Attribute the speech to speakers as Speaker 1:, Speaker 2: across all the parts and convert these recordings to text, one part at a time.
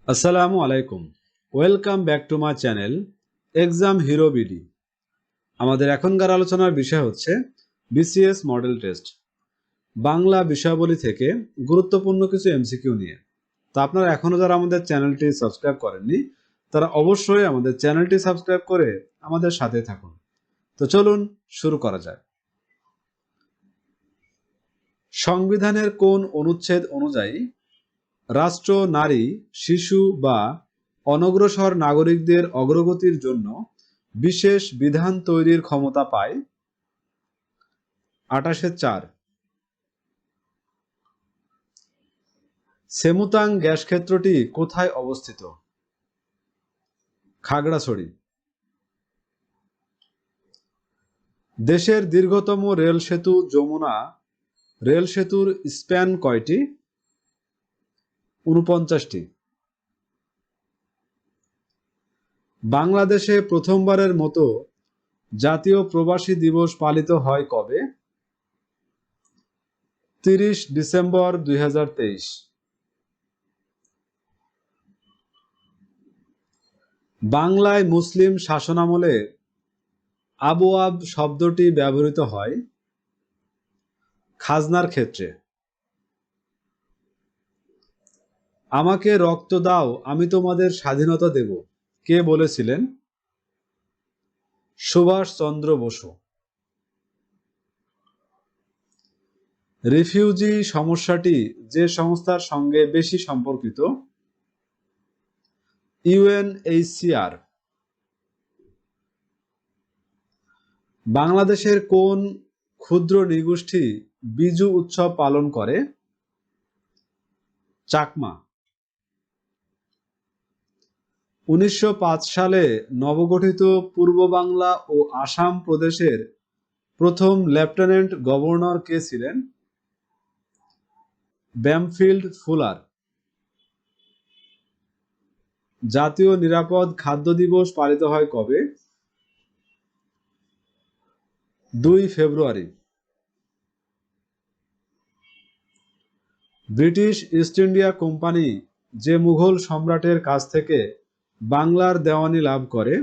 Speaker 1: আসসালামু আলাইকুম। Welcome back to my channel exam hero BD. আমাদের এখনকার আলোচনার বিষয় হচ্ছে বিসিএস মডেল টেস্ট, বাংলা বিষয়াবলী থেকে গুরুত্বপূর্ণ কিছু এমসিকিউ নিয়ে। তো আপনারা এখনো যারা আমাদের চ্যানেলটি সাবস্ক্রাইব করেননি তারা অবশ্যই আমাদের চ্যানেলটি সাবস্ক্রাইব করে আমাদের সাথে থাকুন। তো চলুন শুরু করা যায়। সংবিধানের কোন অনুচ্ছেদ অনুযায়ী রাষ্ট্র নারী, শিশু বা অনগ্রসর নাগরিকদের অগ্রগতির জন্য বিশেষ বিধান তৈরির ক্ষমতা পায়? 28-4। সেমুতাং গ্যাস ক্ষেত্রটি কোথায় অবস্থিত? খাগড়াছড়ি। দেশের দীর্ঘতম রেল সেতু যমুনা রেল সেতুর স্প্যান কয়টি? 49টি। বাংলাদেশে প্রথমবারের মতো জাতীয় প্রবাসী দিবস পালিত হয় কবে? 30 ডিসেম্বর 2023। বাংলায় মুসলিম শাসনামলে আবওয়াব শব্দটি ব্যবহৃত হয় খাজনার ক্ষেত্রে। আমাকে রক্ত দাও আমি তোমাদের স্বাধীনতা দেব কে বলেছিলেন? সুভাষ চন্দ্র বসু। রিফিউজি সমস্যাটি যে সংস্থার সঙ্গে বেশি সম্পর্কিত? ইউএনএইচসিআর। বাংলাদেশের কোন ক্ষুদ্র নৃগোষ্ঠী বিজু উৎসব পালন করে? চাকমা। 1905 সালে নবগঠিত পূর্ব বাংলা ও আসাম প্রদেশের প্রথম লেফটেন্যান্ট গভর্নর কে ছিলেন? Bampfylde fuller. জাতীয় নিরাপদ খাদ্য দিবস পালিত হয় কবে? 2 ফেব্রুয়ারি। ব্রিটিশ ইস্ট ইন্ডিয়া কোম্পানি যে মুঘল সম্রাটের কাছ থেকে বাংলার দেওয়ানি লাভ করে?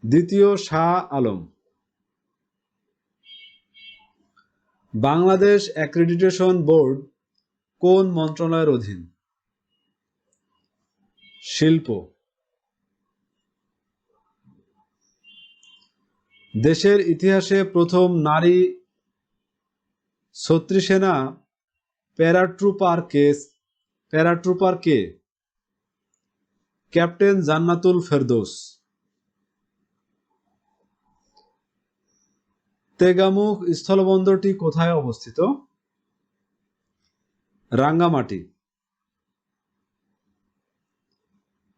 Speaker 1: দ্বিতীয় শাহ আলম। বাংলাদেশ অ্যাক্রেডিটেশন বোর্ড কোন মন্ত্রণালয়ের অধীন? শিল্প। দেশের ইতিহাসে প্রথম নারী ছত্রী সেনা প্যারাট্রুপার কে? ক্যাপ্টেন জান্নাতুল ফেরদৌস। তেগামুখ স্থলবন্দরটি কোথায় অবস্থিত? রাঙ্গামাটি।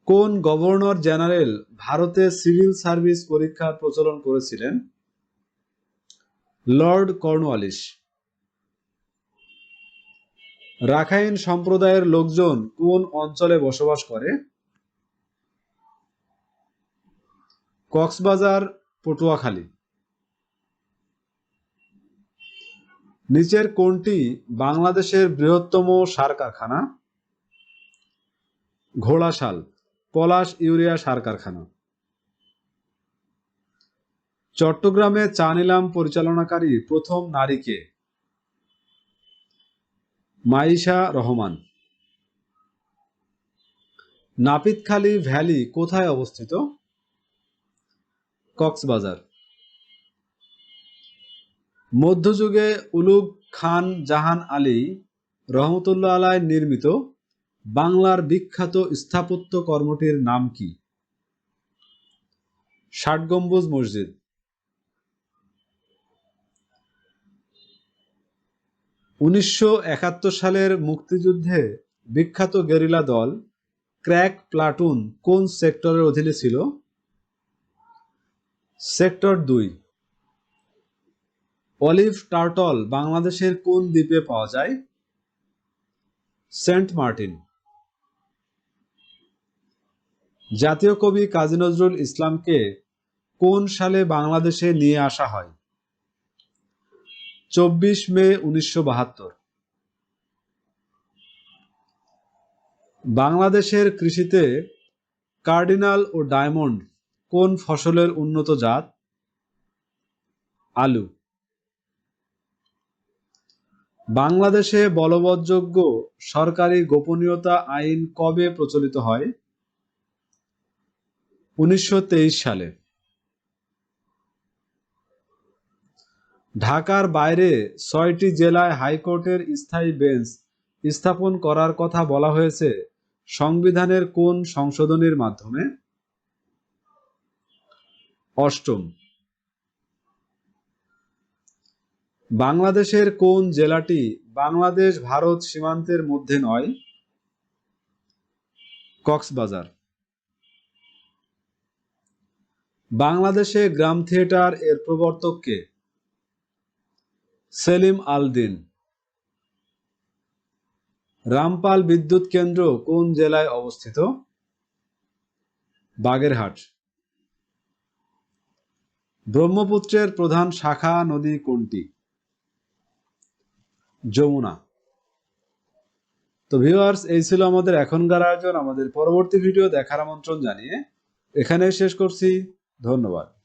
Speaker 1: কোন গভর্নর জেনারেল ভারতে সিভিল সার্ভিস পরীক্ষার প্রচলন করেছিলেন? Lord Cornwallis. রাখাইন সম্প্রদায়ের লোকজন কোন অঞ্চলে বসবাস করে? কক্সবাজার, পটুয়াখালী। নিচের কোনটি বাংলাদেশের বৃহত্তম সার কারখানা? ঘোড়াশাল পলাশ ইউরিয়া সার কারখানা। চট্টগ্রামে চা নিলাম পরিচালনাকারী প্রথম নারী কে? মাইশা রহমান। নাপিতখালী ভ্যালি কোথায় অবস্থিত? কক্সবাজার। মধ্যযুগে উলুগ খান জাহান আলী রহমতুল্লাহ আলাইহ নির্মিত বাংলার বিখ্যাত স্থাপত্য কর্মটির নাম কি? ৬০ গম্বুজ মসজিদ। 1971 সালের মুক্তিযুদ্ধে বিখ্যাত গেরিলা দল ক্র্যাক প্লাটুন কোন সেক্টরের অধীনে ছিল? সেক্টর 2। অলিভ টার্টল বাংলাদেশের কোন দ্বীপে পাওয়া যায়? Saint Martin. জাতীয় কবি কাজী নজরুল ইসলামকে কোন সালে বাংলাদেশে নিয়ে আসা হয়? 24 মে 1972। বাংলাদেশের কৃষিতে কার্ডিনাল ও ডায়মন্ড কোন ফসলের উন্নত জাত? আলু। বাংলাদেশে বলবৎযোগ্য সরকারি গোপনীয়তা আইন কবে প্রচলিত হয়? 1923 সালে। ঢাকার বাইরে 6টি জেলায় হাইকোর্টের স্থায়ী বেঞ্চ স্থাপন করার কথা বলা হয়েছে সংবিধানের কোন সংশোধনীর মাধ্যমে? অষ্টম। বাংলাদেশের কোন জেলাটি বাংলাদেশ ভারত সীমান্তের মধ্যে নয়? কক্সবাজার। বাংলাদেশে গ্রাম থিয়েটার এর প্রবর্তক কে? সেলিম আল দীন। রামপাল বিদ্যুৎ কেন্দ্র কোন জেলায় অবস্থিত? বাগেরহাট। ব্রহ্মপুত্রের প্রধান শাখা নদী কোনটি? যমুনা। তো ভিউয়ার্স, এই ছিল আমাদের এখনকার আয়োজন। আমাদের পরবর্তী ভিডিও দেখার আমন্ত্রণ জানিয়ে এখানে শেষ করছি। ধন্যবাদ।